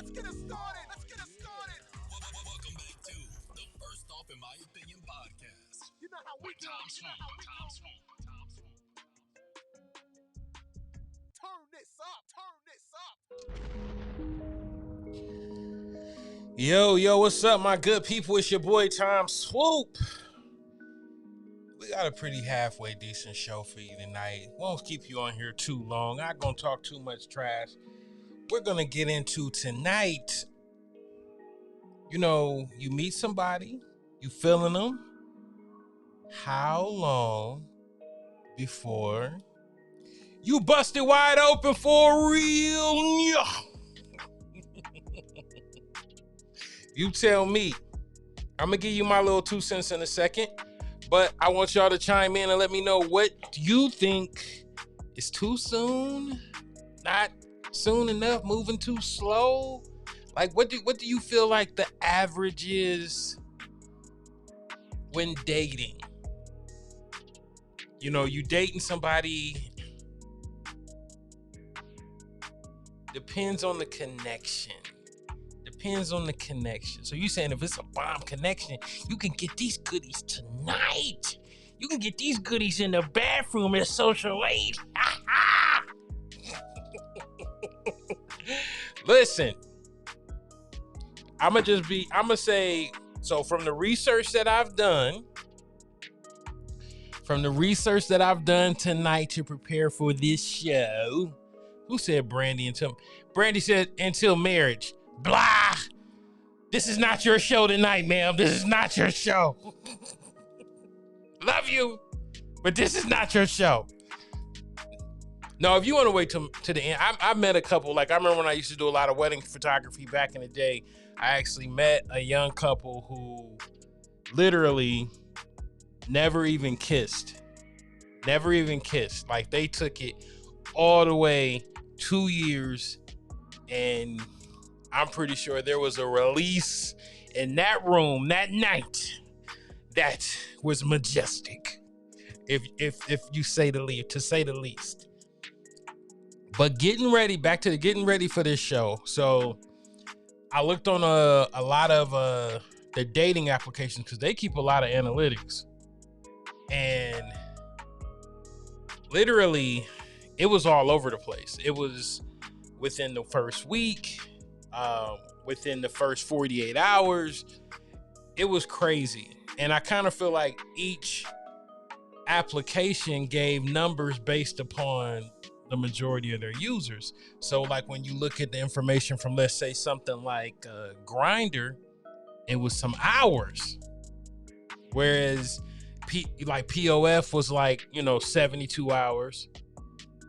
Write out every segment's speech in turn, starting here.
Welcome back to the First Off, in my opinion, podcast. With Tom Swoop. Yo, what's up, my good people? It's your boy Tom Swoop. We got a pretty halfway decent show for you tonight. Won't keep you on here too long. Not gonna talk too much trash. We're gonna get into tonight. You know, you meet somebody, you feeling them. How long before you busted wide open for real? You tell me. I'm gonna give you my little 2 cents in a second, but I want y'all to chime in and let me know what you think is too soon, not soon enough, moving too slow. Like, what do you feel like the average is when dating? You know, you dating somebody, depends on the connection. So you saying if it's a bomb connection, you can get these goodies tonight. You can get these goodies in the bathroom at Social 8. Listen, I'ma say, so from the research that I've done tonight to prepare for this show. Who said Brandy until? Brandy said until marriage. Blah. This is not your show tonight, ma'am. This is not your show. Love you, but this is not your show. No, if you want to wait to the end, I met a couple. Like, I remember when I used to do a lot of wedding photography back in the day. I actually met a young couple who literally never even kissed. Like, they took it all the way 2 years, and I'm pretty sure there was a release in that room that night that was majestic, if you say the least. But getting ready for this show. So I looked on a lot of the dating applications because they keep a lot of analytics, and literally it was all over the place. It was within the first week, within the first 48 hours. It was crazy. And I kind of feel like each application gave numbers based upon the majority of their users. So like when you look at the information from, let's say, something like Grindr, it was some hours. Whereas POF was like, 72 hours.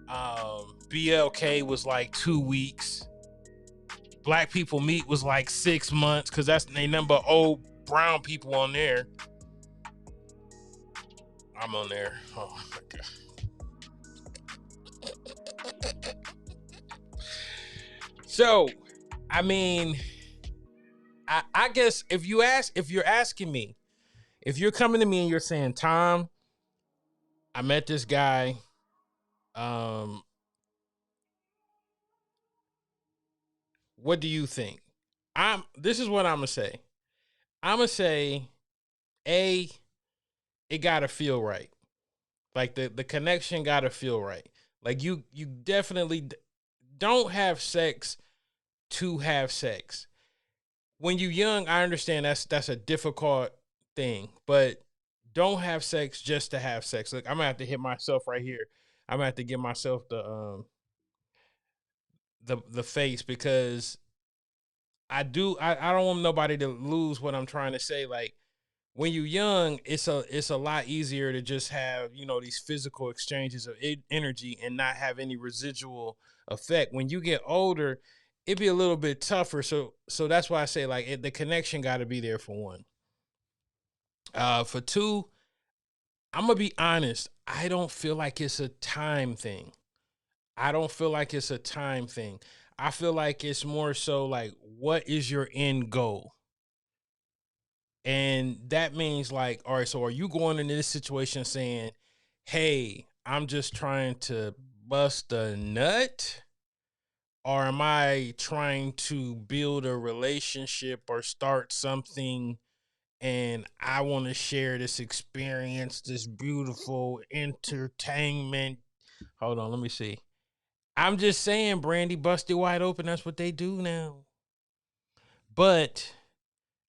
BLK was like 2 weeks. Black People Meet was like 6 months, because that's the number of old brown people on there. I'm on there. Oh my God. So, I mean, I guess if you're asking me, if you're coming to me and you're saying, Tom, I met this guy, what do you think? This is what I'm gonna say. I'm gonna say, it gotta feel right. Like the connection gotta feel right. Like you definitely don't have sex to have sex. When you're young, I understand that's a difficult thing, but don't have sex just to have sex. Look, I'm gonna have to hit myself right here. I'm gonna have to give myself the face, because I don't want nobody to lose what I'm trying to say. Like, when you're young, it's a lot easier to just have, these physical exchanges of energy and not have any residual effect. When you get older, it'd be a little bit tougher. So that's why I say, like, the connection got to be there for one. For two, I'm gonna be honest. I don't feel like it's a time thing. I feel like it's more so like, what is your end goal? And that means, like, all right, so are you going into this situation saying, hey, I'm just trying to bust a nut? or am I trying to build a relationship or start something and I want to share this experience, this beautiful entertainment? Hold on, let me see. I'm just saying, Brandy, busted wide open. That's what they do now. But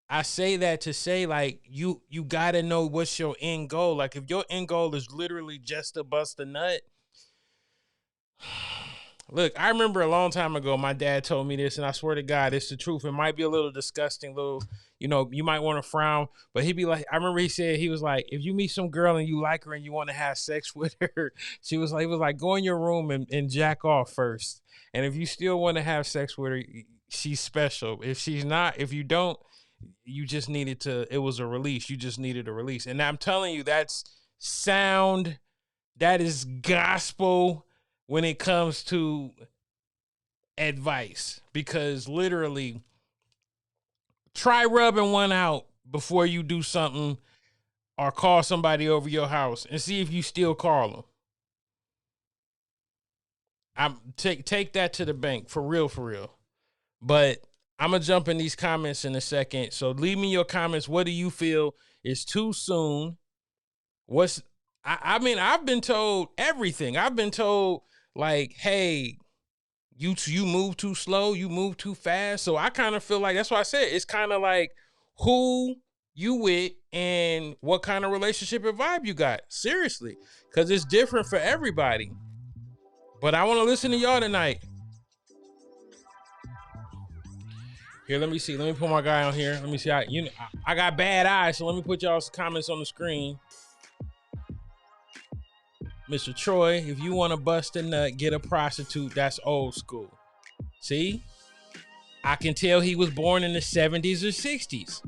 I say that to say, like, you gotta know what's your end goal. Like, if your end goal is literally just to bust a nut, look, I remember a long time ago, my dad told me this, and I swear to God, it's the truth. It might be a little disgusting, little, you might want to frown, but he'd be like, I remember he said, he was like, if you meet some girl and you like her and you want to have sex with her, he was like, go in your room and jack off first. And if you still want to have sex with her, she's special. If she's not, if you don't, you just needed to, it was a release. You just needed a release. And I'm telling you, that's sound. That is gospel when it comes to advice, because literally try rubbing one out before you do something or call somebody over your house and see if you still call them. I'm take that to the bank, for real, for real. But I'm gonna jump in these comments in a second. So leave me your comments. What do you feel is too soon? I mean, I've been told everything. I've been told, like, hey, you move too slow, you move too fast. So I kind of feel like, that's why I said it's kind of like who you with and what kind of relationship and vibe you got. Seriously, because it's different for everybody. But I want to listen to y'all tonight. Here, let me see. Let me put my guy on here. Let me see. I got bad eyes, so let me put y'all's comments on the screen. Mr. Troy, if you want to bust a nut, get a prostitute. That's old school. See? I can tell he was born in the 70s or 60s.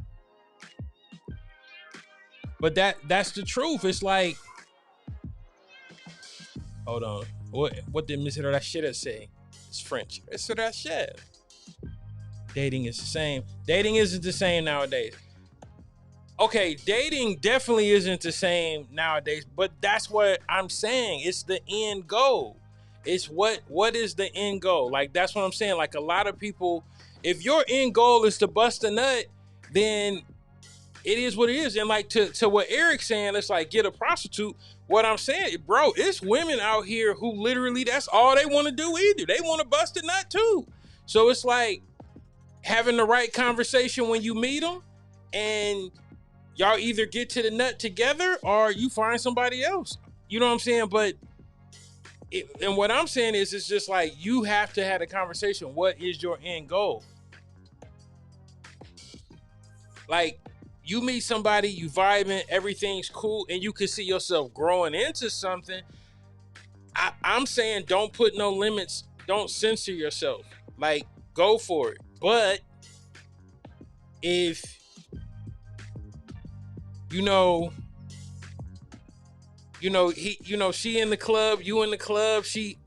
But that's the truth. It's like, hold on. What did Mr. Rachida say? It's French. Mr. Rachida. Dating is the same. Dating isn't the same nowadays. Okay, dating definitely isn't the same nowadays, but that's what I'm saying. It's the end goal. It's what is the end goal? Like, that's what I'm saying. Like, a lot of people, if your end goal is to bust a nut, then it is what it is. And like to what Eric's saying, it's like, get a prostitute. What I'm saying, bro, it's women out here who literally, that's all they want to do either. They want to bust a nut too. So it's like having the right conversation when you meet them, and y'all either get to the nut together or you find somebody else. You know what I'm saying? But and what I'm saying is, it's just like, you have to have a conversation. What is your end goal? Like, you meet somebody, you vibing, everything's cool, and you can see yourself growing into something. I'm saying, don't put no limits. Don't censor yourself. Like, go for it. But if she in the club, you in the club, she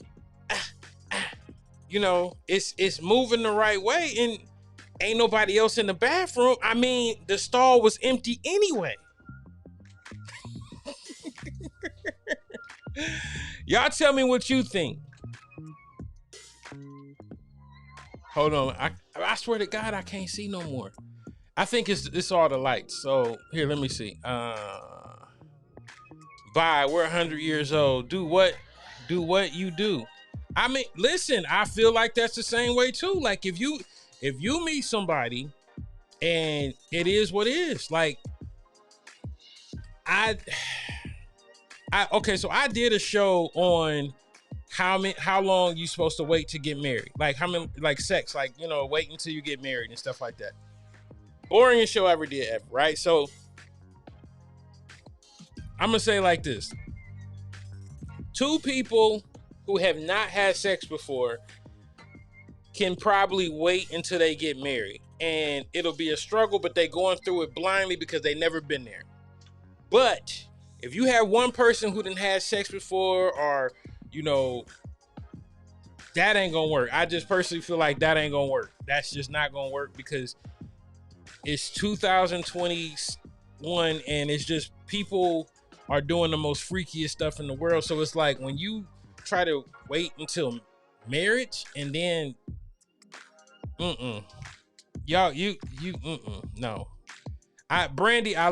it's moving the right way and ain't nobody else in the bathroom. I mean, the stall was empty anyway. Y'all tell me what you think. Hold on. I swear to God, I can't see no more. I think it's all the lights. So here, let me see. Bye. We're 100 years old. Do what you do. I mean, listen, I feel like that's the same way too. Like, if you meet somebody and it is what it is, like, okay, so I did a show on how long you supposed to wait to get married, like how many, like sex, like, wait until you get married and stuff like that. Boringest show I ever did ever, right? So I'm gonna say like this: two people who have not had sex before can probably wait until they get married, and it'll be a struggle, but they going through it blindly because they never been there. But if you have one person who didn't have sex before, or that ain't gonna work. I just personally feel like that ain't gonna work. That's just not gonna work, because it's 2021 and it's just, people are doing the most freakiest stuff in the world. So it's like, when you try to wait until marriage and then y'all no. I love Brandy, I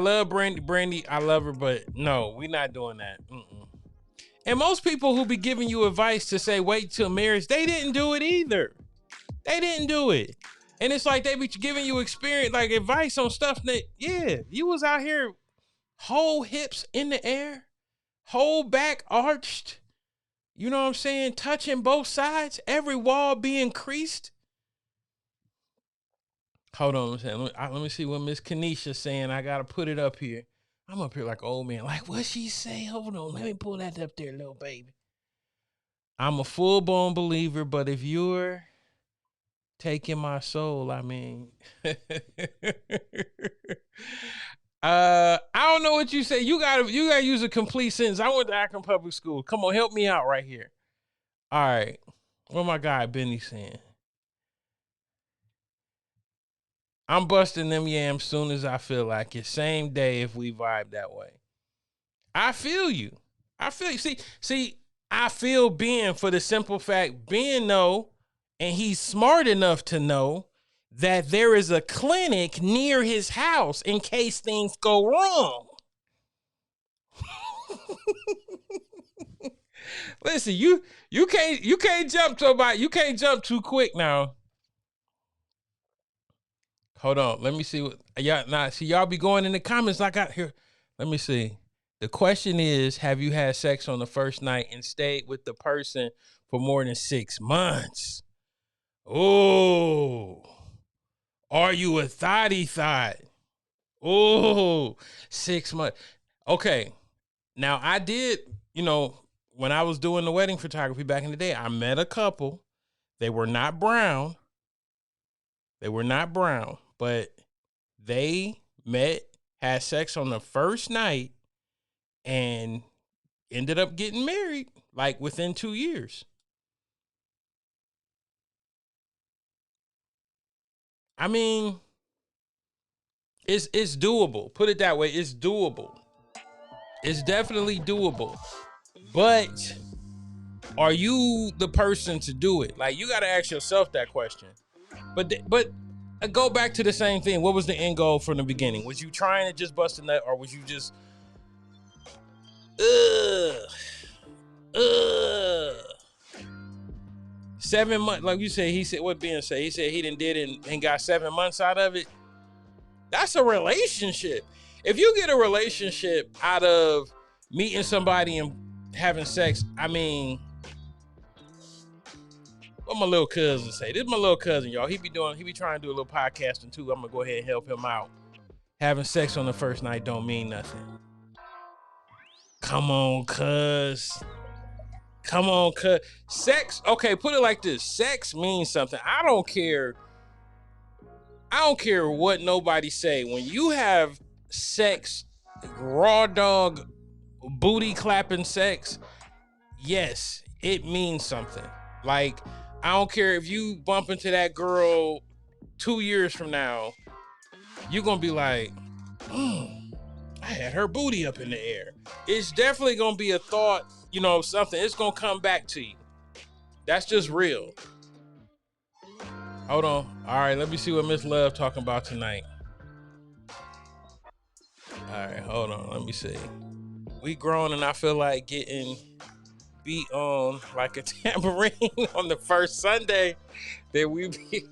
love her, but no, we not doing that. And most people who be giving you advice to say wait till marriage, they didn't do it either. They didn't do it. And it's like they be giving you experience, like advice on stuff that, yeah, you was out here whole hips in the air, whole back arched, you know what I'm saying? Touching both sides, every wall being creased. Hold on a second. Let me see what Miss Kenesha saying. I got to put it up here. I'm up here like old man. Like, what she say? Hold on. Let me pull that up there, little baby. I'm a full-blown believer, but if you're taking my soul, I mean... I don't know what you say. You gotta use a complete sentence. I went to Akron Public School. Come on, help me out right here. All right. What my guy Benny saying? I'm busting them yams soon as I feel like it. Same day if we vibe that way. I feel you. I feel you. See, I feel Ben for the simple fact Ben know, and he's smart enough to know that there is a clinic near his house in case things go wrong. Listen, you can't jump you can't jump too quick now. Hold on, let me see what y'all be going in the comments like I here. Let me see. The question is, have you had sex on the first night and stayed with the person for more than 6 months? Oh, are you a thotty thought? Oh, 6 months. Okay. Now I did, when I was doing the wedding photography back in the day, I met a couple. They were not brown. But they met, had sex on the first night, and ended up getting married like within 2 years. I mean, it's doable. Put it that way. It's doable. It's definitely doable. But are you the person to do it? Like, you got to ask yourself that question. But go back to the same thing. What was the end goal from the beginning? Was you trying to just bust a nut, or was you just 7 months? Like you said, he said, what Ben said? He said he done did it and got 7 months out of it. That's a relationship. If you get a relationship out of meeting somebody and having sex, I mean, what my little cousin say? This is my little cousin, y'all. He be trying to do a little podcasting too. I'm gonna go ahead and help him out. Having sex on the first night don't mean nothing. Come on, cuz. Sex, okay, put it like this. Sex means something. I don't care what nobody say. When you have sex, raw dog, booty clapping sex, yes, it means something. Like, I don't care if you bump into that girl 2 years from now, you're gonna be like, I had her booty up in the air. It's definitely gonna be a thought, something. It's gonna come back to you. That's just real. Hold on. All right, let me see what Miss Love talking about tonight. All right, hold on. Let me see. We grown and I feel like getting beat on like a tambourine on the first Sunday that we be.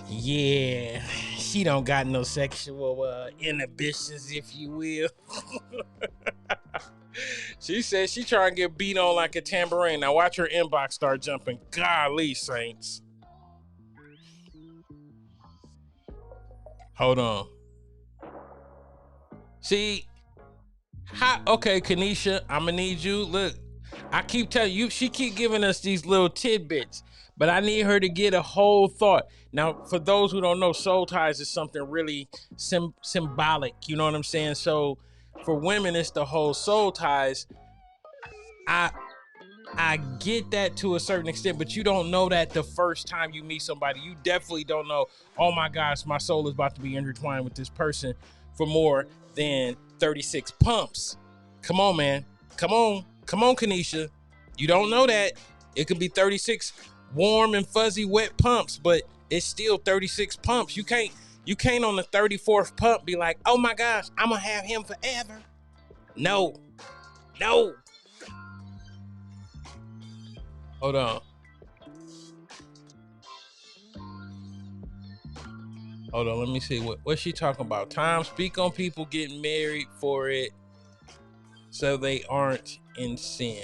Yeah, she don't got no sexual inhibitions, if you will. She said she trying to get beat on like a tambourine. Now watch her inbox start jumping. Golly, Saints. Hold on. See, okay, Kenesha, I'm gonna need you. Look, I keep telling you, she keep giving us these little tidbits, but I need her to get a whole thought. Now, for those who don't know, soul ties is something really symbolic. You know what I'm saying? So for women, it's the whole soul ties. I get that to a certain extent, but you don't know that the first time you meet somebody. You definitely don't know, oh my gosh, my soul is about to be intertwined with this person for more than 36 pumps. Come on, man. Come on, Kenesha. You don't know that. It could be 36 warm and fuzzy wet pumps, but it's still 36 pumps. You can't on the 34th pump be like, oh my gosh, I'm gonna have him forever. No. Hold on. Let me see what's she talking about. Tom, speak on people getting married for it so they aren't in sin.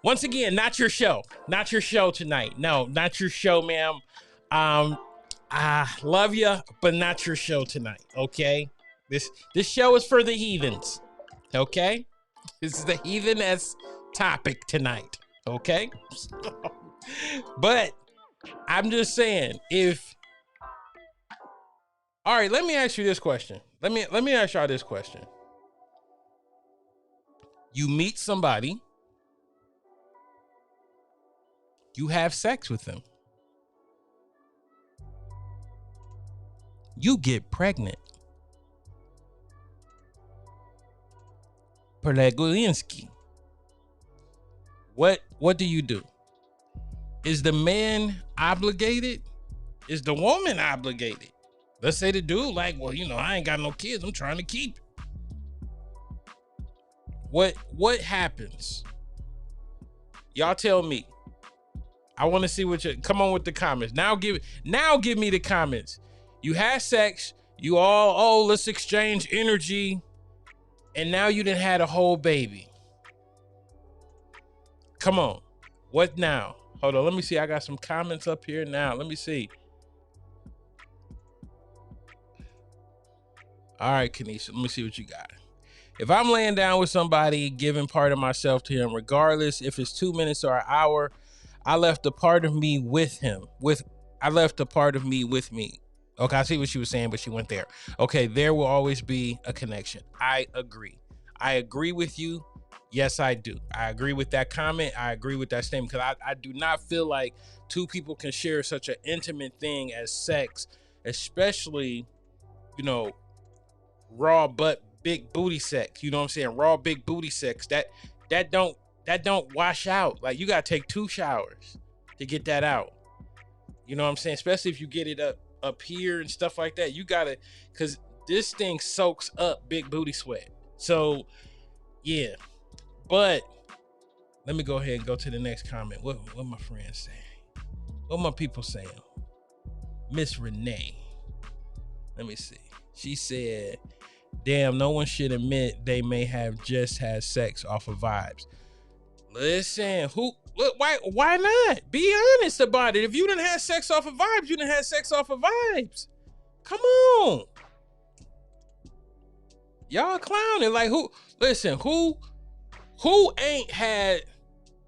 Once again, not your show. Not your show tonight. No, not your show, ma'am. I love you, but not your show tonight, okay? This show is for the heathens, okay? This is the heathen-esque topic tonight, okay? But I'm just saying, all right, let me ask you this question. Let me ask y'all this question. You meet somebody, you have sex with them, you get pregnant. Perlegulinsky. What do you do? Is the man obligated? Is the woman obligated? Let's say the dude like, well, I ain't got no kids. I'm trying to keep. What happens? Y'all tell me. I want to see come on with the comments. Now give me the comments. You had sex, you all, let's exchange energy, and now you done had a whole baby. Come on. What now? Hold on, let me see. I got some comments up here now. Let me see. All right, Kanisha, let me see what you got. If I'm laying down with somebody, giving part of myself to him, regardless if it's 2 minutes or an hour, I left a part of me with him. I left a part of me with me. Okay, I see what she was saying, but she went there. Okay, there will always be a connection. I agree. I agree with you. Yes, I do. I agree with that comment. I agree with that statement because I do not feel like two people can share such an intimate thing as sex, especially, raw butt, big booty sex. You know what I'm saying? Raw, big booty sex. That don't wash out. Like, you got to take 2 showers to get that out. You know what I'm saying? Especially if you get it up here and stuff like that. You got to, because this thing soaks up big booty sweat. So, yeah. But let me go ahead and go to the next comment. What my friends saying? What my people saying? Miss Renee. Let me see. She said, damn, no one should admit they may have just had sex off of vibes. Listen, why not? Be honest about it. If you done had sex off of vibes, you done had sex off of vibes. Come on. Y'all clowning. Like, who ain't had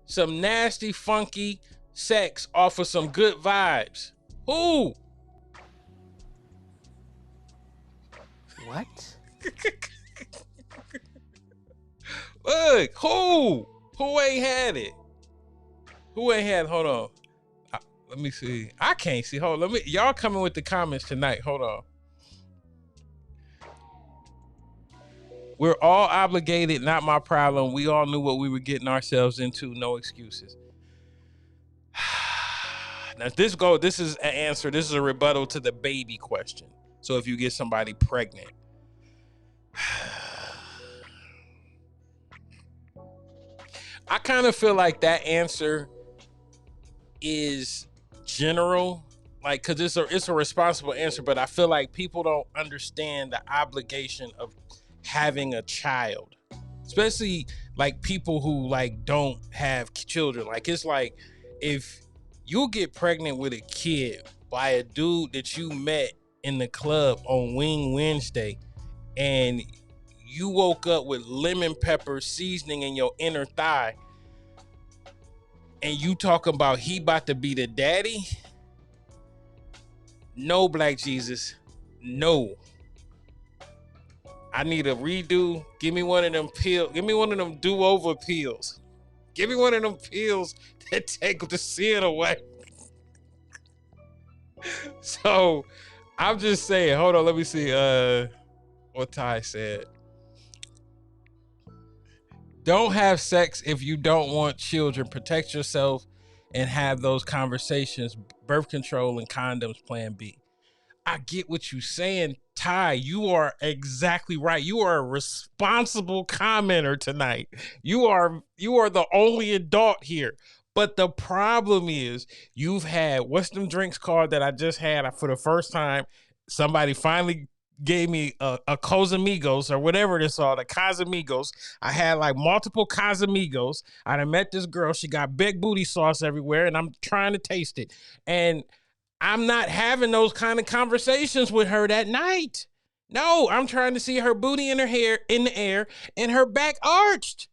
some nasty, funky sex off of some good vibes? Who? What? Look, who ain't had it? Who ain't had? Hold on. Let me see. I can't see. Hold on. Y'all coming with the comments tonight. Hold on. We're all obligated, not my problem. We all knew what we were getting ourselves into. No excuses. Now, this is an answer. This is a rebuttal to the baby question. So if you get somebody pregnant, I kind of feel like that answer is general, like, because it's a responsible answer, but I feel like people don't understand the obligation of having a child, especially like people who like don't have children. Like, it's like, if you get pregnant with a kid by a dude that you met in the club on Wing Wednesday, and you woke up with lemon pepper seasoning in your inner thigh, and you talk about he about to be the daddy. No, Black Jesus, no. I need a redo. Give me one of them pills. Give me one of them do-over pills. Give me one of them pills that take the sin away. So, I'm just saying, hold on, let me see what Ty said. Don't have sex if you don't want children. Protect yourself and have those conversations. Birth control and condoms, plan B. I get what you're saying, Ty. You are exactly right. You are a responsible commenter tonight. You are the only adult here. But the problem is you've had, what's them drinks called that I just had for the first time? Somebody finally gave me a Casamigos or whatever it is called, a Casamigos. I had like multiple Casamigos. I done met this girl. She got big booty sauce everywhere, and I'm trying to taste it. And I'm not having those kind of conversations with her that night. No, I'm trying to see her booty in her hair in the air and her back arched.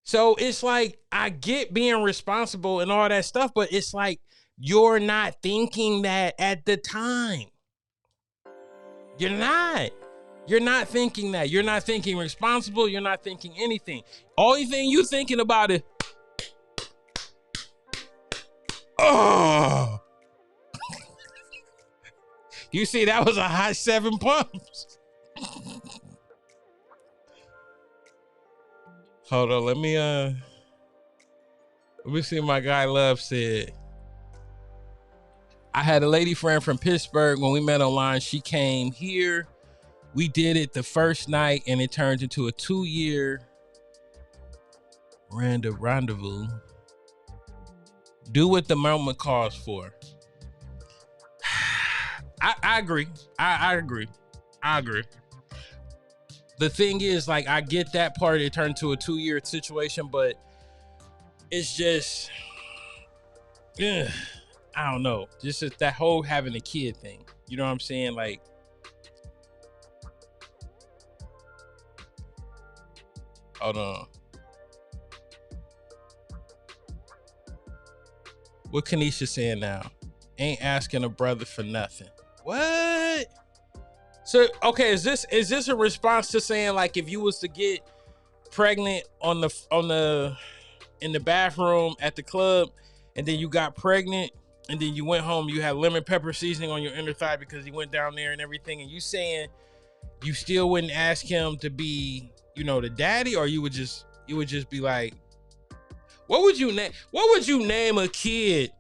So it's like, I get being responsible and all that stuff, but it's like you're not thinking that at the time. You're not. You're not thinking that. You're not thinking responsible. You're not thinking anything. Only thing you thinking about is, oh. You see, that was a hot 7 pumps. Hold on, let me see what my guy Love said. I had a lady friend from Pittsburgh. When we met online, she came here. We did it the first night, and it turned into a 2-year rendezvous. Do what the moment calls for. I agree. I agree. The thing is, like, I get that part. It turned to a 2-year situation, but it's just, I don't know. Just that whole having a kid thing. You know what I'm saying? Like, hold on. What Kanisha saying now? Ain't asking a brother for nothing. What? So, okay, is this a response to saying, like, if you was to get pregnant in the bathroom at the club, and then you got pregnant, and then you went home, you had lemon pepper seasoning on your inner thigh because he went down there and everything, and you saying you still wouldn't ask him to be, you know, the daddy, or you would just be like, what would you name a kid?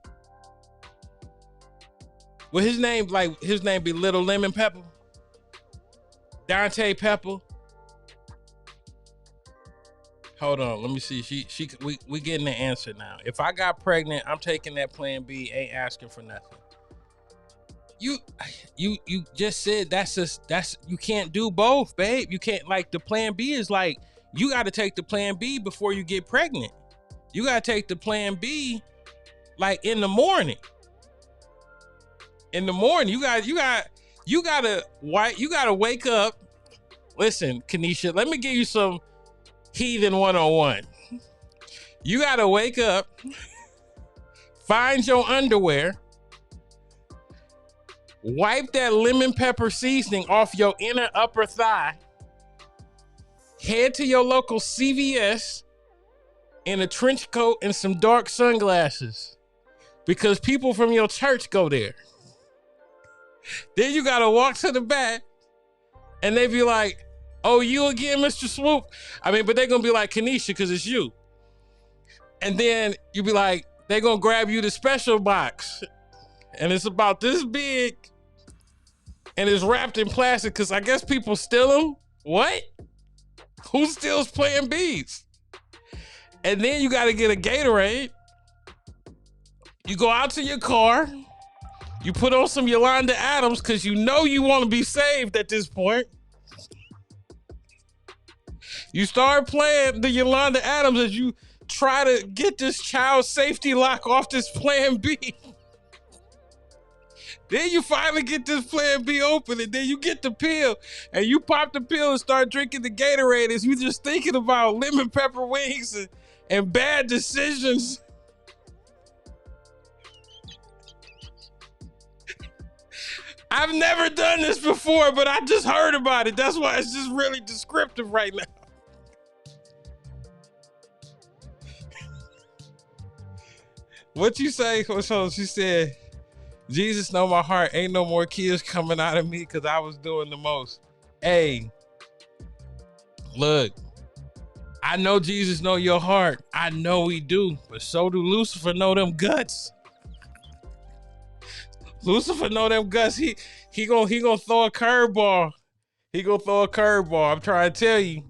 Would his name be Little Lemon Pepper? Dante Pepper? Hold on, let me see. We getting the answer now. If I got pregnant, I'm taking that plan B, ain't asking for nothing. You just said that's you can't do both, babe. You can't, like, the plan B is like, you got to take the plan B before you get pregnant. You got to take the plan B like in the morning. In the morning, you gotta wake up. Listen, Kanisha, let me give you some heathen 101. You gotta wake up, find your underwear, wipe that lemon pepper seasoning off your inner upper thigh, head to your local CVS in a trench coat and some dark sunglasses, because people from your church go there. Then you gotta walk to the back, and they be like, oh, you again, Mr. Swoop? I mean, but they gonna be like, Kanisha, because it's you. And then you be like, they gonna grab you the special box, and it's about this big, and it's wrapped in plastic, because I guess people steal them. What? Who steals Plan Bs? And then you gotta get a Gatorade. You go out to your car. You put on some Yolanda Adams because you know you want to be saved at this point. You start playing the Yolanda Adams as you try to get this child safety lock off this Plan B. Then you finally get this Plan B open, and then you get the pill, and you pop the pill and start drinking the Gatorade as you just thinking about lemon pepper wings and bad decisions. I've never done this before, but I just heard about it. That's why it's just really descriptive right now. What you say? So she said, Jesus know my heart. Ain't no more kids coming out of me because I was doing the most. Hey, look, I know Jesus know your heart. I know he do, but so do Lucifer know them guts. Lucifer know them guts. He gonna throw a curveball. He gonna throw a curveball. I'm trying to tell you.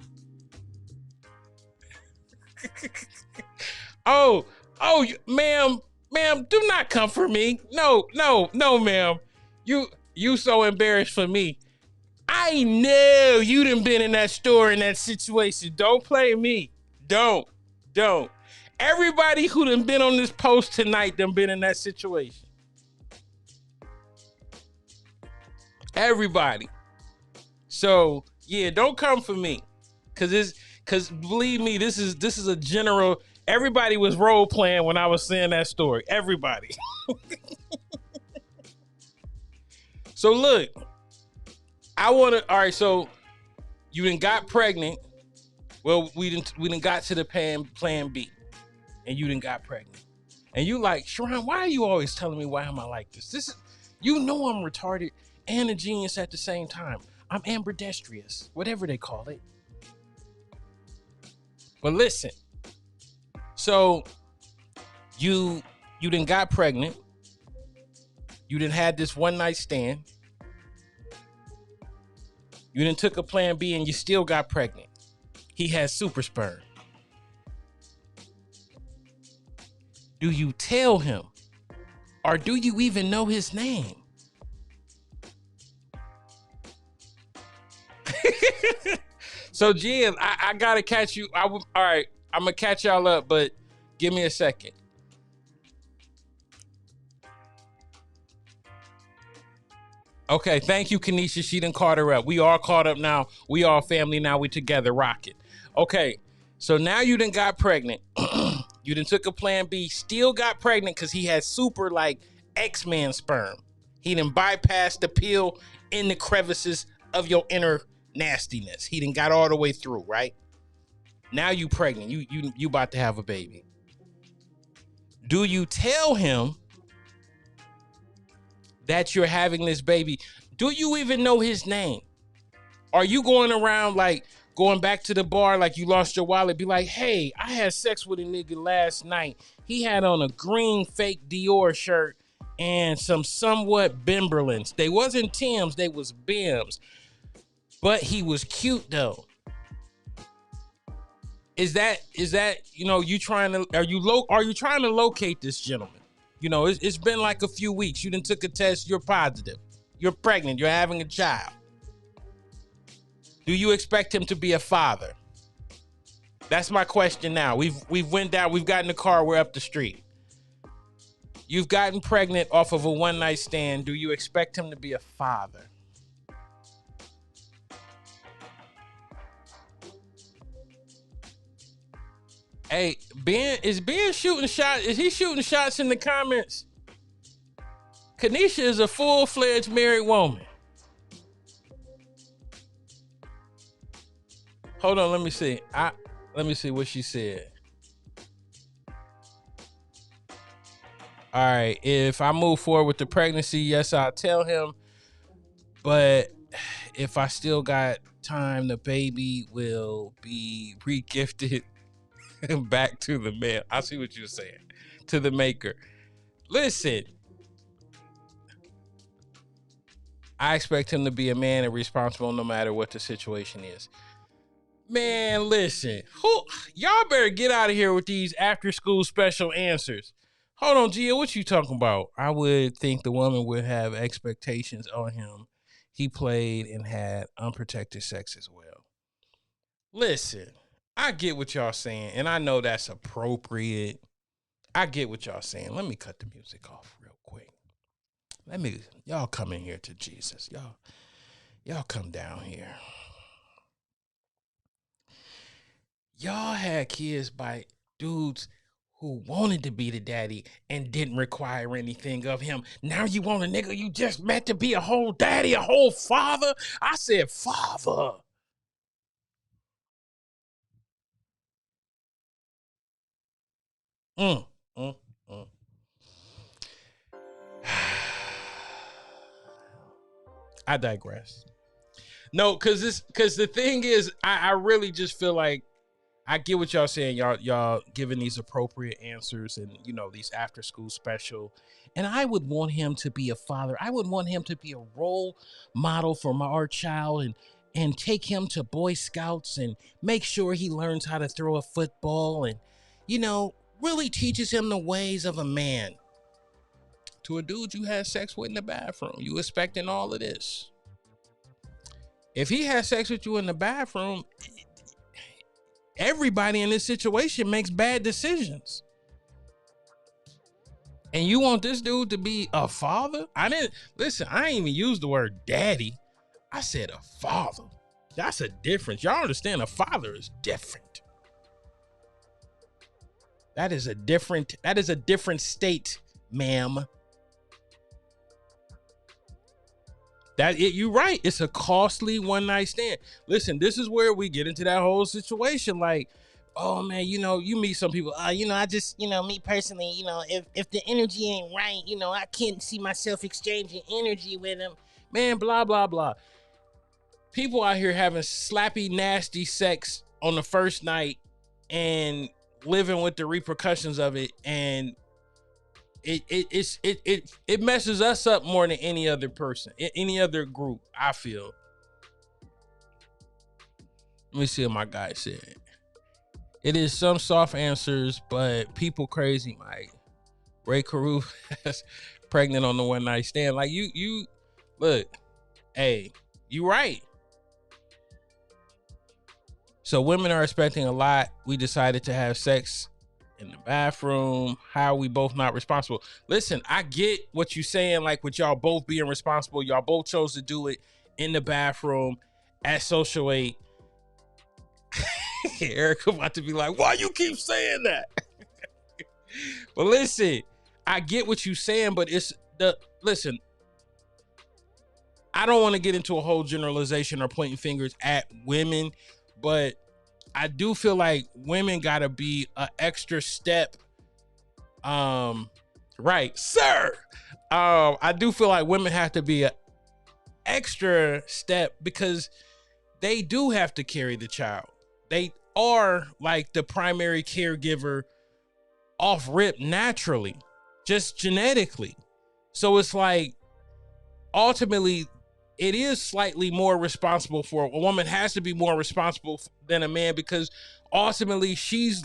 Oh, ma'am, do not come for me. No, ma'am. You so embarrassed for me. I know you done been in that store in that situation. Don't play me. Don't. Everybody who done been on this post tonight done been in that situation. Everybody. So yeah, don't come for me. Cause believe me, this is a general. Everybody was role playing when I was saying that story. Everybody. So look, all right, so you done got pregnant. Well, we didn't got to the plan B, and you done got pregnant. And you like, Sharon, why are you always telling me why am I like this? You know I'm retarded and a genius at the same time. I'm ambidextrous, whatever they call it. But listen, so you done got pregnant. You done had this one night stand. You done took a plan B and you still got pregnant. He has super sperm. Do you tell him? Or do you even know his name? So Jen, I gotta catch you. All right, I'm gonna catch y'all up, but give me a second. Okay, thank you, Kanisha. She done caught her up. We all caught up now. We all family now. We together rocking. Okay, so now you done got pregnant. You done took a plan B, still got pregnant because he had super like X-Men sperm. He done bypassed the peel in the crevices of your inner nastiness. He done got all the way through, right? Now you pregnant. You about to have a baby. Do you tell him that you're having this baby? Do you even know his name? Are you going around like going back to the bar like you lost your wallet? Be like, hey, I had sex with a nigga last night. He had on a green fake Dior shirt and some somewhat Bimberlands. They wasn't Timbs, they was Bims. But he was cute though. Is that you trying to are you trying to locate this gentleman? You know, it's been like a few weeks. You done took a test, you're positive. You're pregnant, you're having a child. Do you expect him to be a father? That's my question now. We've went down, we've got in the car, we're up the street. You've gotten pregnant off of a one night stand. Do you expect him to be a father? Hey, is Ben shooting shots? Is he shooting shots in the comments? Kanisha is a full-fledged married woman. Hold on, let me see. Let me see what she said. All right, if I move forward with the pregnancy, yes, I'll tell him. But if I still got time, the baby will be regifted back to the man. I see what you're saying. To the maker. Listen, I expect him to be a man and responsible no matter what the situation is. Man, listen. Y'all better get out of here with these after school special answers. Hold on, Gia, what you talking about? I would think the woman would have expectations on him. He played and had unprotected sex as well. Listen, I get what y'all saying, and I know that's appropriate. I get what y'all saying. Let me cut the music off real quick. Y'all come in here to Jesus. Y'all come down here. Y'all had kids by dudes who wanted to be the daddy and didn't require anything of him. Now you want a nigga you just met to be a whole daddy, a whole father? I said father. Mm, mm, mm. I digress. No, because the thing is, I really just feel like I get what y'all saying. Y'all giving these appropriate answers and these after school special. And I would want him to be a father. I would want him to be a role model for our child and take him to Boy Scouts and make sure he learns how to throw a football and really teaches him the ways of a man. To a dude you had sex with in the bathroom, you expecting all of this. If he has sex with you in the bathroom, everybody in this situation makes bad decisions. And you want this dude to be a father? I didn't even use the word daddy. I said a father. That's a difference. Y'all understand? A father is different. That is a different state, ma'am. You're right. It's a costly one night stand. Listen, this is where we get into that whole situation. Like, oh man, you meet some people. I just, me personally, if the energy ain't right, I can't see myself exchanging energy with him. Man, blah blah blah. People out here having slappy, nasty sex on the first night and living with the repercussions of it, and it messes us up more than any other person, any other group, I feel. Let me see what my guy said. It is some soft answers, but people crazy, Mike. Ray Carew pregnant on the one night stand. Like you look, hey, you right. So women are expecting a lot. We decided to have sex in the bathroom. How are we both not responsible? Listen, I get what you're saying, like with y'all both being responsible. Y'all both chose to do it in the bathroom at Social 8. Erica about to be like, why you keep saying that? But listen, I get what you're saying, but listen, I don't want to get into a whole generalization or pointing fingers at women, but I do feel like women gotta be an extra step. Right, sir. I do feel like women have to be an extra step because they do have to carry the child. They are like the primary caregiver off rip naturally, just genetically. So it's like ultimately it is slightly more responsible for a woman has to be more responsible than a man because ultimately she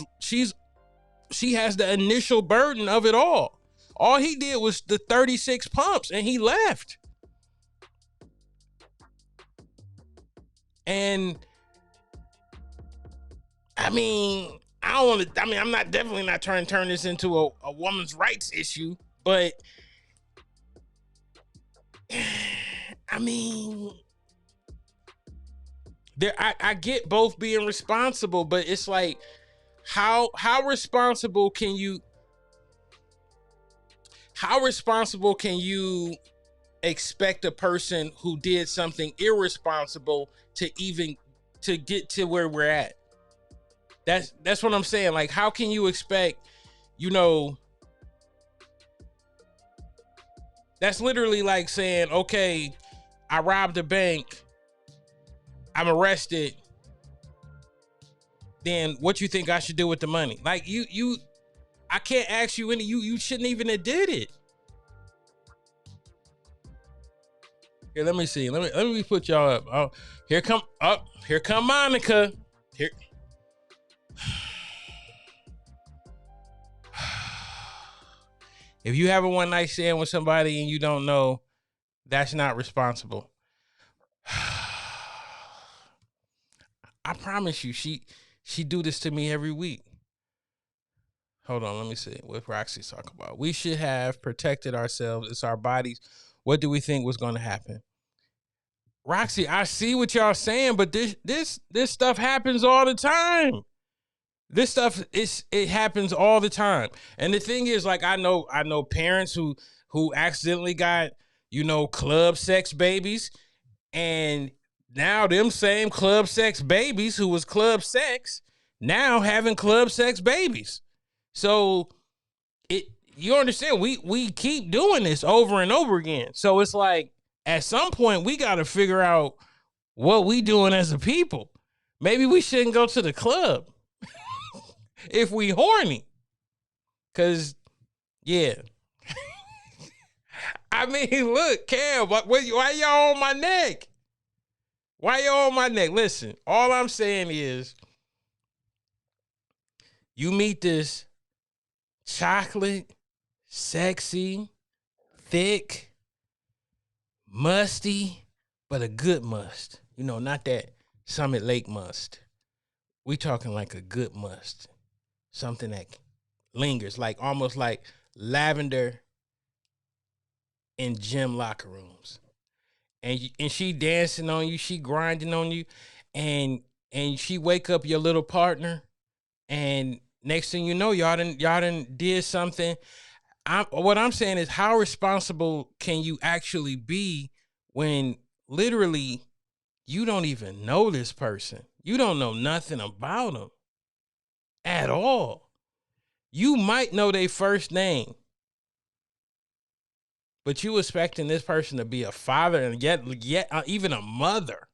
has the initial burden of it all. All he did was the 36 pumps and he left. And I'm not definitely not trying to turn this into a woman's rights issue, but I get both being responsible, but it's like, how responsible can you expect a person who did something irresponsible to get to where we're at? That's what I'm saying. Like, how can you expect, that's literally like saying, okay, I robbed a bank, I'm arrested, then what you think I should do with the money? Like I can't ask you you shouldn't even have did it. Here, let me see. Let me put y'all up. Oh, here come Monica. Here. If you have a one night stand with somebody and you don't know, that's not responsible. I promise you, she do this to me every week. Hold on, let me see what Roxy's talking about. We should have protected ourselves. It's our bodies. What do we think was going to happen? Roxy, I see what y'all saying, but this stuff happens all the time. This stuff it happens all the time. And the thing is, like, I know parents who accidentally got, club sex babies, and now them same club sex babies who was club sex now having club sex babies. So you understand, we keep doing this over and over again. So it's like at some point we got to figure out what we doing as a people. Maybe we shouldn't go to the club. If we horny. Cause yeah. I mean, look, Cam, why y'all on my neck? Why y'all on my neck? Listen, all I'm saying is you meet this chocolate, sexy, thick, musty, but a good must. You know, not that Summit Lake must. We talking like a good must. Something that lingers, like almost like lavender in gym locker rooms. And she dancing on you, she grinding on you, and she wake up your little partner, and next thing you know, y'all done did something. What I'm saying is, how responsible can you actually be when literally you don't even know this person? You don't know nothing about them at all. You might know their first name, but you expecting this person to be a father and yet even a mother.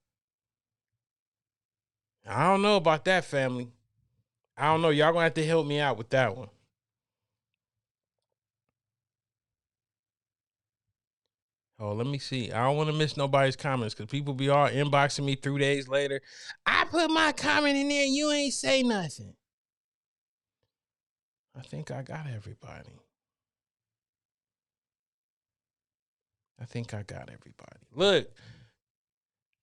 I don't know about that, family. I don't know. Y'all gonna have to help me out with that one. Oh, let me see. I don't want to miss nobody's comments because people be all inboxing me 3 days later. I put my comment in there. You ain't say nothing. I think I got everybody. Look,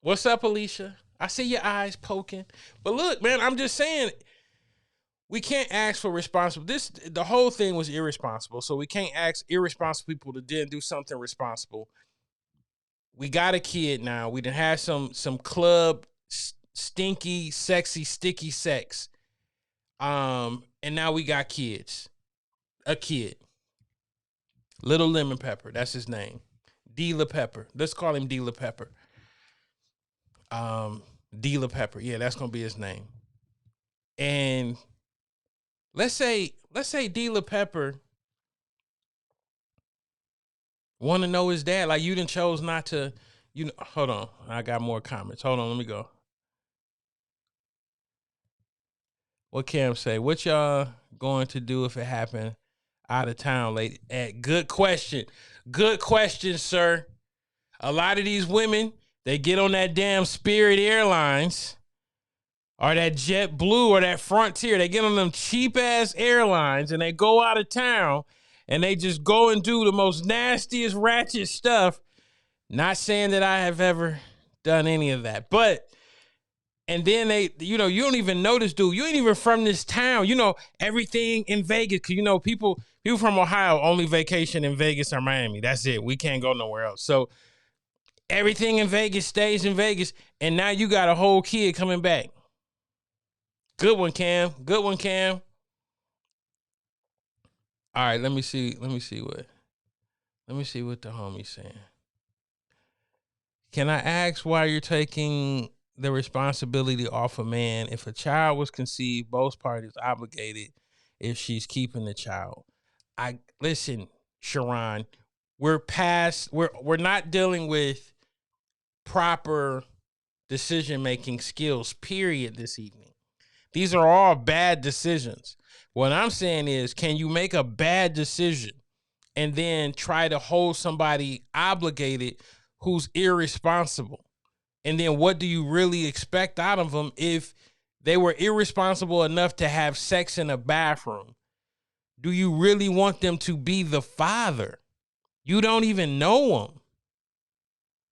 what's up, Alicia? I see your eyes poking. But look, man, I'm just saying we can't ask for responsible. The whole thing was irresponsible. So we can't ask irresponsible people to then do something responsible. We got a kid now. We done had some club stinky, sexy, sticky sex. And now we got kids. A kid. Little Lemon Pepper. That's his name. D La Pepper. Let's call him D La Pepper. D La Pepper. Yeah, that's gonna be his name. And let's say D La Pepper want to know his dad. Like, you done chose not to. Hold on. I got more comments. Hold on. Let me go. What Cam say? What y'all going to do if it happened out of town late? Good question. Good question, sir. A lot of these women, they get on that damn Spirit Airlines or that JetBlue or that Frontier. They get on them cheap ass airlines and they go out of town and they just go and do the most nastiest, ratchet stuff. Not saying that I have ever done any of that, but and then you don't even know this dude. You ain't even from this town. You know everything in Vegas. Cause people from Ohio only vacation in Vegas or Miami. That's it. We can't go nowhere else. So everything in Vegas stays in Vegas. And now you got a whole kid coming back. Good one, Cam. Good one, Cam. All right, let me see what the homie's saying. Can I ask why you're taking the responsibility off a man? If a child was conceived, both parties obligated if she's keeping the child. I listen, Sharon, we're not dealing with proper decision-making skills, period, this evening. These are all bad decisions. What I'm saying is, can you make a bad decision and then try to hold somebody obligated who's irresponsible? And then what do you really expect out of them if they were irresponsible enough to have sex in a bathroom? Do you really want them to be the father? You don't even know him.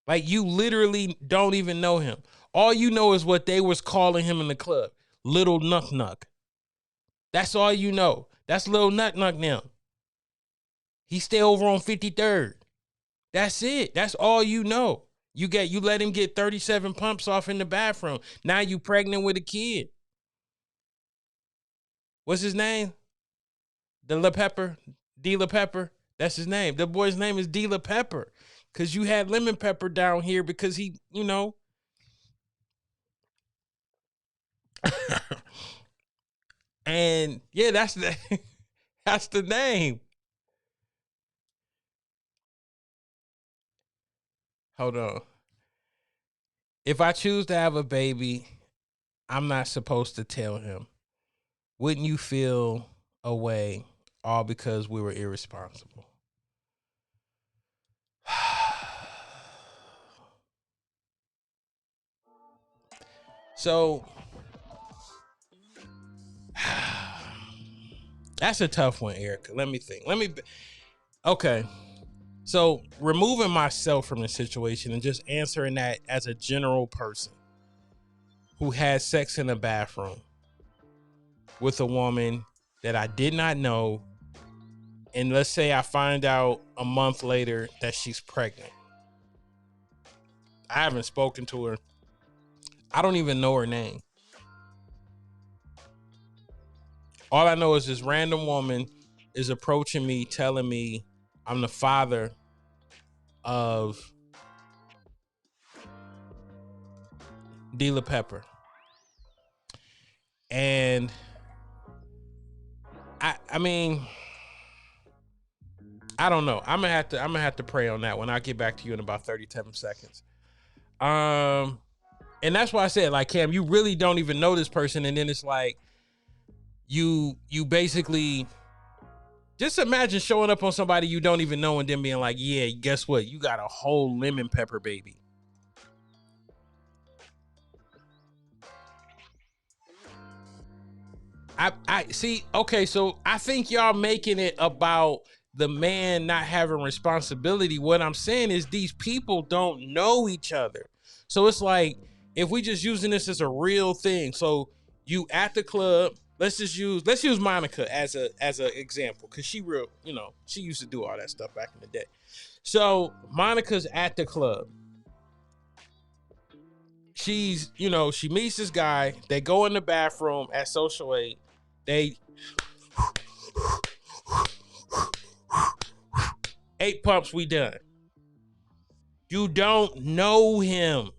Like, you literally don't even know him. All you know is what they was calling him in the club. Little Nuck Nuck. That's all you know. That's Little Nuck Nuck now. He stay over on 53rd. That's it. That's all you know. You let him get 37 pumps off in the bathroom. Now you pregnant with a kid. What's his name? The La Pepper? D La Pepper? That's his name. The boy's name is D La Pepper. Because you had Lemon Pepper down here because he, and yeah, that's the name. Hold on. If I choose to have a baby, I'm not supposed to tell him. wouldn't you feel a way all because we were irresponsible? So that's a tough one, Erica. Let me think. Okay. So removing myself from the situation and just answering that as a general person who had sex in the bathroom with a woman that I did not know. And let's say I find out a month later that she's pregnant. I haven't spoken to her. I don't even know her name. All I know is this random woman is approaching me, telling me I'm the father of Dila Pepper. And I mean, I don't know. I'm gonna have to pray on that when I get back to you in about 37 seconds. And that's why I said, like, Cam, you really don't even know this person, and then it's like you basically just imagine showing up on somebody you don't even know and then being like, yeah, guess what? You got a whole lemon pepper baby. I see. Okay, so I think y'all making it about the man not having responsibility. What I'm saying is these people don't know each other. So it's like, if we just using this as a real thing. So you at the club, let's use Monica as a example, because she real, she used to do all that stuff back in the day. So Monica's at the club. She's, she meets this guy. They go in the bathroom at Social 8. They 8 pumps, we done. You don't know him.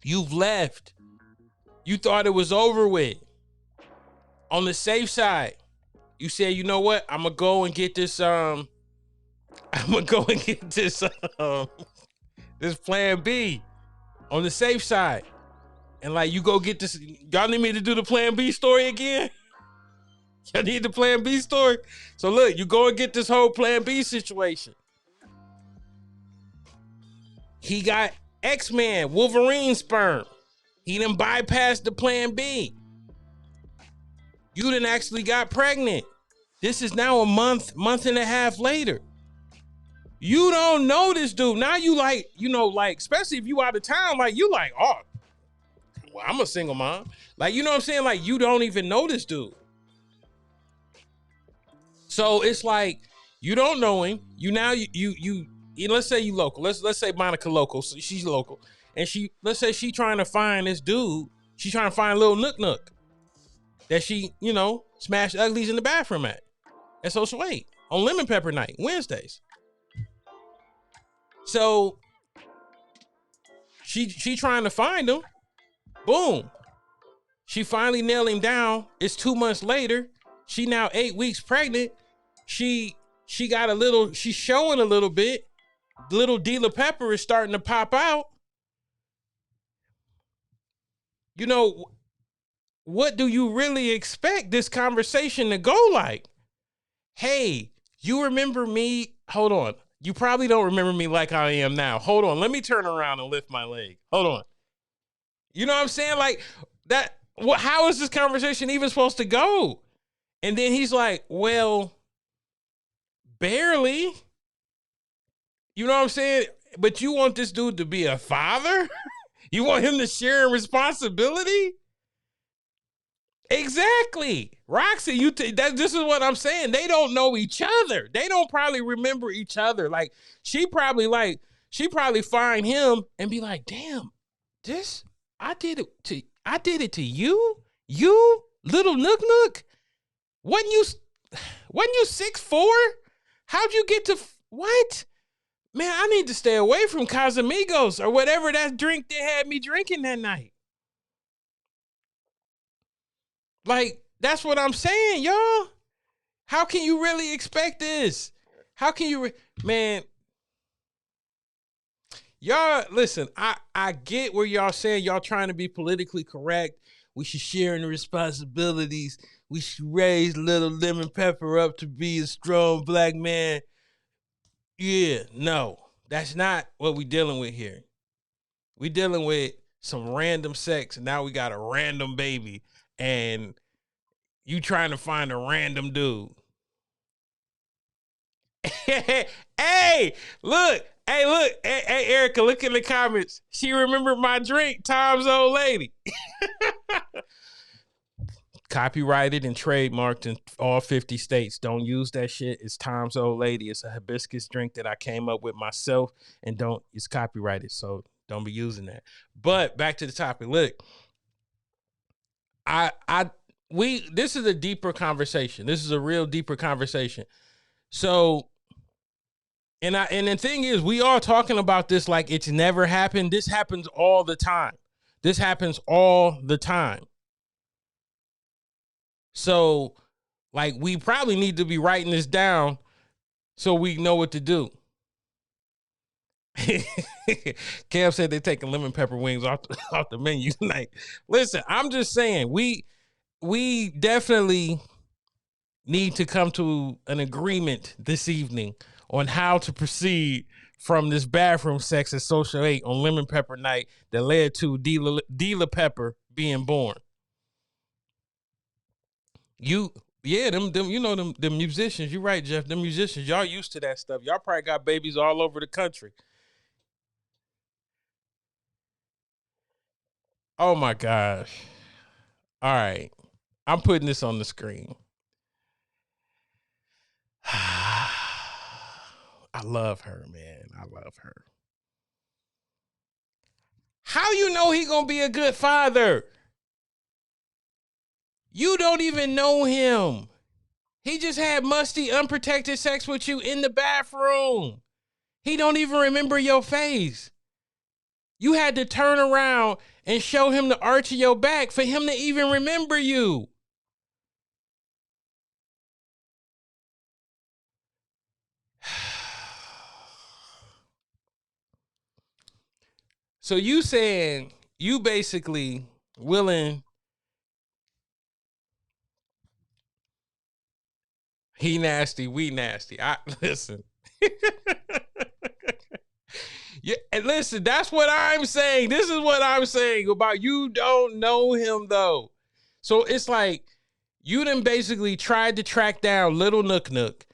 You've left. You thought it was over with. On the safe side, you said, you know what? I'm gonna go and get this this plan B on the safe side. And like, you go get this. Y'all need me to do the plan B story again? Y'all need the plan B story? So look, you go and get this whole plan B situation. He got X-Man, Wolverine sperm. He done bypassed the plan B. You done actually got pregnant. This is now a month and a half later. You don't know this dude. Now you like, especially if you out of town, like, you like, oh, well, I'm a single mom. Like, you know what I'm saying? Like, you don't even know this dude. So it's like, you don't know him. Let's say you local. Let's say Monica local. So she's local. And let's say she trying to find this dude. She's trying to find a little nook that she, smashed uglies in the bathroom at Social 8 on Lemon Pepper Night, Wednesdays. So she trying to find him. Boom. She finally nailed him down. It's 2 months later. She now 8 weeks pregnant. She got she's showing a little bit. Little Dila Pepper is starting to pop out. What do you really expect this conversation to go like? Hey, you remember me? Hold on. You probably don't remember me like I am now. Hold on. Let me turn around and lift my leg. Hold on. You know what I'm saying? Like that. How is this conversation even supposed to go? And then he's like, well, barely. You know what I'm saying? But you want this dude to be a father? You want him to share responsibility? Exactly. Roxy, this is what I'm saying. They don't know each other. They don't probably remember each other. Like, she probably find him and be like, damn, I did it to you? You, little Nook? Wasn't you 6'4"? How'd you get to what? Man, I need to stay away from Casamigos or whatever that drink they had me drinking that night. Like, that's what I'm saying, y'all. How can you really expect this? How can you, man? Y'all, listen, I get where y'all saying y'all trying to be politically correct We should share in the responsibilities. We should raise little lemon pepper up to be a strong black man. Yeah, no, that's not what we dealing with here. We dealing with some random sex, and now we got a random baby, and you trying to find a random dude. Hey, look. Hey, Erica, look in the comments. She remembered my drink, Tom's old lady. Copyrighted and trademarked in all 50 states. Don't use that shit. It's Tom's old lady. It's a hibiscus drink that I came up with myself, and it's copyrighted, so don't be using that. But back to the topic. Look, this is a deeper conversation. This is a real deeper conversation. So, and the thing is, we are talking about this like it's never happened. This happens all the time. So, like, we probably need to be writing this down so we know what to do. Cam said they're taking lemon pepper wings off the menu tonight. Listen, I'm just saying, we definitely need to come to an agreement this evening on how to proceed from this bathroom sex at Social 8 on Lemon Pepper Night that led to Dila Pepper being born. Them musicians. You're right, Jeff. Them musicians, y'all used to that stuff. Y'all probably got babies all over the country. Oh my gosh. All right. I'm putting this on the screen. I love her, man. I love her. How you know he gonna be a good father? You don't even know him. He just had musty, unprotected sex with you in the bathroom. He don't even remember your face. You had to turn around and show him the arch of your back for him to even remember you. So you saying you basically willing. He nasty, we nasty. Listen. Yeah, and listen, that's what I'm saying. This is what I'm saying about you don't know him, though. So it's like you done basically tried to track down Little Nook Nook.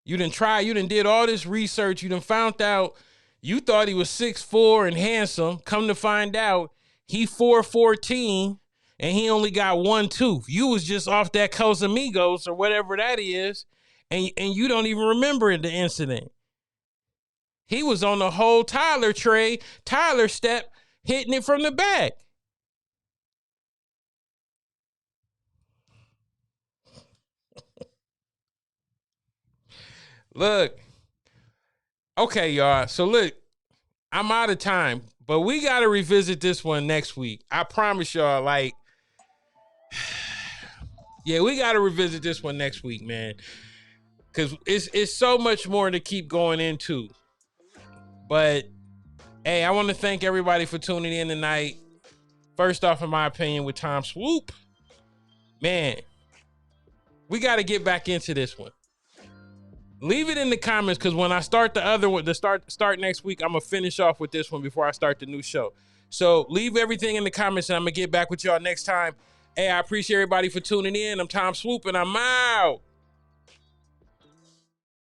You done did all this research. You done found out you thought he was 6'4" and handsome. Come to find out, he 4'14" and he only got one tooth. You was just off that Casamigos or whatever that is, and you don't even remember the incident. He was on the whole Tyler step, hitting it from the back. Look. Okay, y'all. So look, I'm out of time, but we got to revisit this one next week. I promise y'all, like, yeah, we got to revisit this one next week, man. Because it's so much more to keep going into. But, hey, I want to thank everybody for tuning in tonight. First off, in my opinion, with Tom Swoop. Man, we got to get back into this one. Leave it in the comments, because when I start the other one, start next week, I'm going to finish off with this one before I start the new show. So leave everything in the comments, and I'm going to get back with y'all next time. Hey, I appreciate everybody for tuning in. I'm Tom Swoop, and I'm out.